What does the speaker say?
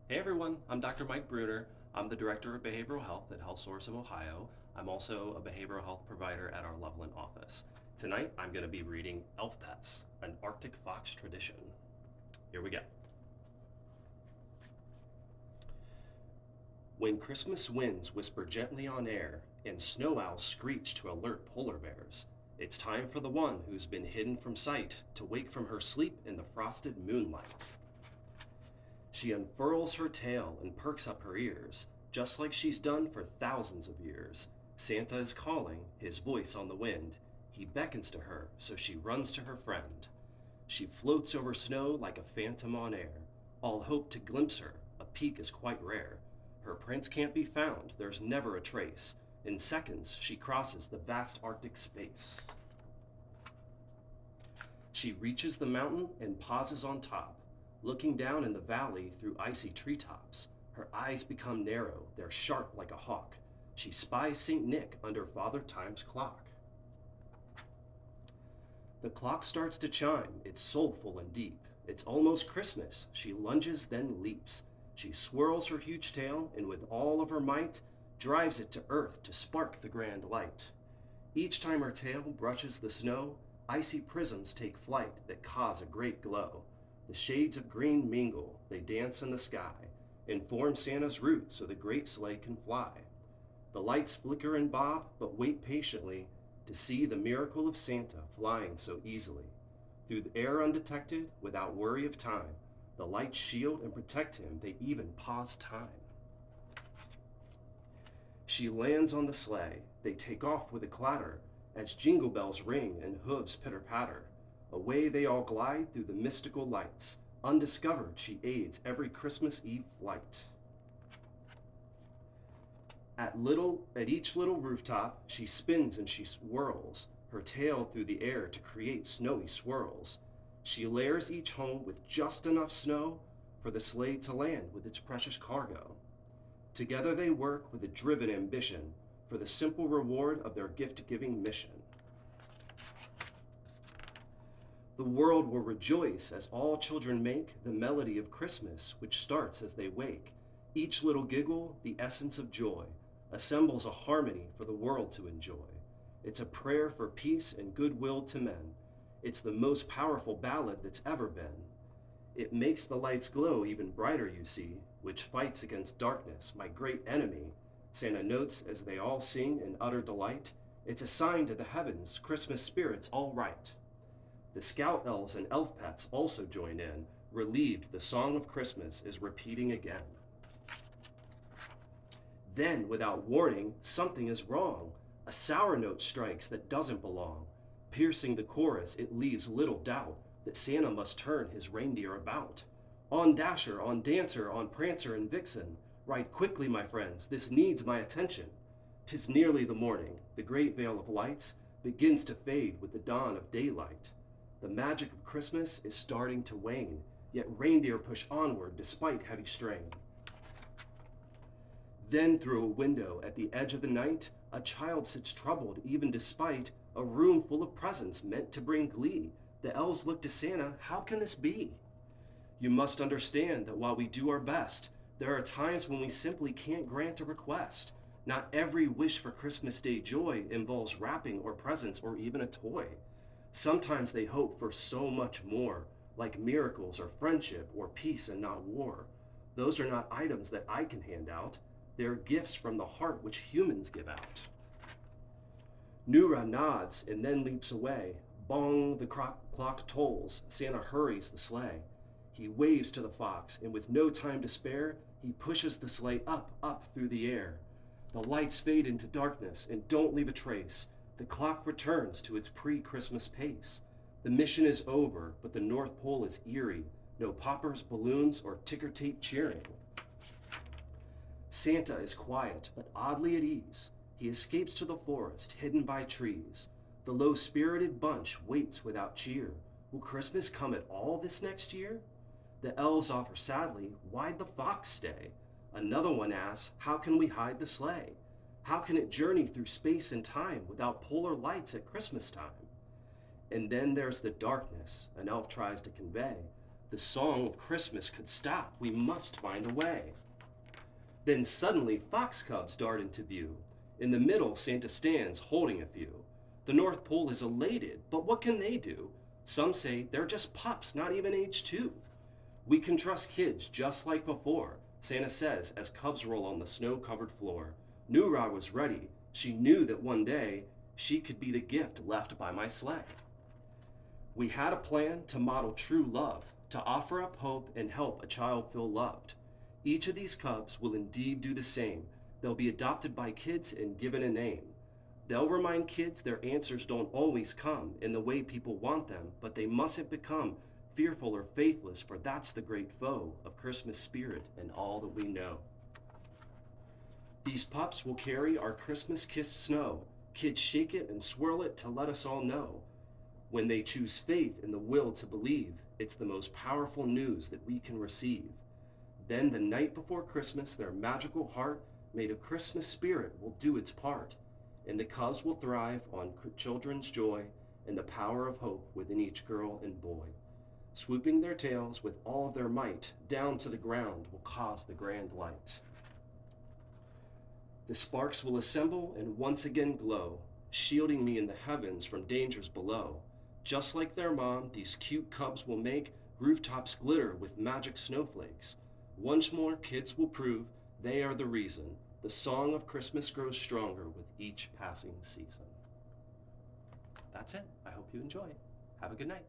Hey everyone, I'm Dr. Mike Bruner. I'm the Director of Behavioral Health at Health Source of Ohio. I'm also a behavioral health provider at our Loveland office. Tonight I'm going to be reading Elf Pets, an Arctic Fox Tradition. Here we go. When Christmas winds whisper gently on air and snow owls screech to alert polar bears, it's time for the one who's been hidden from sight to wake from her sleep in the frosted moonlight. She unfurls her tail and perks up her ears, just like she's done for thousands of years. Santa is calling, his voice on the wind. He beckons to her, so she runs to her friend. She floats over snow like a phantom on air. All hope to glimpse her, a peek is quite rare. Her prints can't be found, there's never a trace. In seconds, she crosses the vast Arctic space. She reaches the mountain and pauses on top. Looking down in the valley through icy treetops, her eyes become narrow, they're sharp like a hawk. She spies St. Nick under Father Time's clock. The clock starts to chime, it's soulful and deep. It's almost Christmas, she lunges then leaps. She swirls her huge tail and with all of her might, drives it to earth to spark the grand light. Each time her tail brushes the snow, icy prisms take flight that cause a great glow. The shades of green mingle, they dance in the sky, and form Santa's route so the great sleigh can fly. The lights flicker and bob, but wait patiently to see the miracle of Santa flying so easily. Through the air undetected, without worry of time, the lights shield and protect him, they even pause time. She lands on the sleigh, they take off with a clatter, as jingle bells ring and hooves pitter-patter. Away they all glide through the mystical lights. Undiscovered, she aids every Christmas Eve flight. At each little rooftop, she spins and she whirls, her tail through the air to create snowy swirls. She layers each home with just enough snow for the sleigh to land with its precious cargo. Together they work with a driven ambition for the simple reward of their gift-giving mission. The world will rejoice as all children make the melody of Christmas, which starts as they wake. Each little giggle, the essence of joy, assembles a harmony for the world to enjoy. It's a prayer for peace and goodwill to men. It's the most powerful ballad that's ever been. It makes the lights glow even brighter, you see, which fights against darkness, my great enemy. Santa notes as they all sing in utter delight. It's a sign to the heavens, Christmas spirit's all right. The scout elves and elf pets also join in. Relieved, the song of Christmas is repeating again. Then, without warning, something is wrong. A sour note strikes that doesn't belong. Piercing the chorus, it leaves little doubt that Santa must turn his reindeer about. On Dasher, on Dancer, on Prancer and Vixen, ride quickly, my friends, this needs my attention. 'Tis nearly the morning, the great veil of lights begins to fade with the dawn of daylight. The magic of Christmas is starting to wane, yet reindeer push onward despite heavy strain. Then through a window at the edge of the night, a child sits troubled even despite a room full of presents meant to bring glee. The elves look to Santa, how can this be? You must understand that while we do our best, there are times when we simply can't grant a request. Not every wish for Christmas Day joy involves wrapping or presents or even a toy. Sometimes they hope for so much more, like miracles or friendship or peace and not war. Those are not items that I can hand out. They are gifts from the heart which humans give out. Nura nods and then leaps away. Bong, the clock tolls. Santa hurries the sleigh. He waves to the fox, and with no time to spare, he pushes the sleigh up through the air. The lights fade into darkness and don't leave a trace. The clock returns to its pre-Christmas pace. The mission is over, but the North Pole is eerie. No poppers, balloons, or ticker tape cheering. Santa is quiet, but oddly at ease. He escapes to the forest, hidden by trees. The low-spirited bunch waits without cheer. Will Christmas come at all this next year? The elves offer sadly, why'd the fox stay? Another one asks, how can we hide the sleigh? How can it journey through space and time without polar lights at Christmas time? And then there's the darkness an elf tries to convey. The song of Christmas could stop. We must find a way. Then suddenly fox cubs dart into view. In the middle, Santa stands holding a few. The North Pole is elated, but what can they do? Some say they're just pups, not even age 2. We can trust kids just like before, Santa says as cubs roll on the snow-covered floor. Nura was ready. She knew that one day she could be the gift left by my sleigh. We had a plan to model true love, to offer up hope and help a child feel loved. Each of these cubs will indeed do the same. They'll be adopted by kids and given a name. They'll remind kids their answers don't always come in the way people want them, but they mustn't become fearful or faithless, for that's the great foe of Christmas spirit and all that we know. These pups will carry our Christmas-kissed snow. Kids shake it and swirl it to let us all know. When they choose faith and the will to believe, it's the most powerful news that we can receive. Then the night before Christmas, their magical heart, made of Christmas spirit, will do its part, and the cubs will thrive on children's joy and the power of hope within each girl and boy. Swooping their tails with all their might, down to the ground will cause the grand light. The sparks will assemble and once again glow, shielding me in the heavens from dangers below. Just like their mom, these cute cubs will make rooftops glitter with magic snowflakes. Once more, kids will prove they are the reason the song of Christmas grows stronger with each passing season. That's it. I hope you enjoy. Have a good night.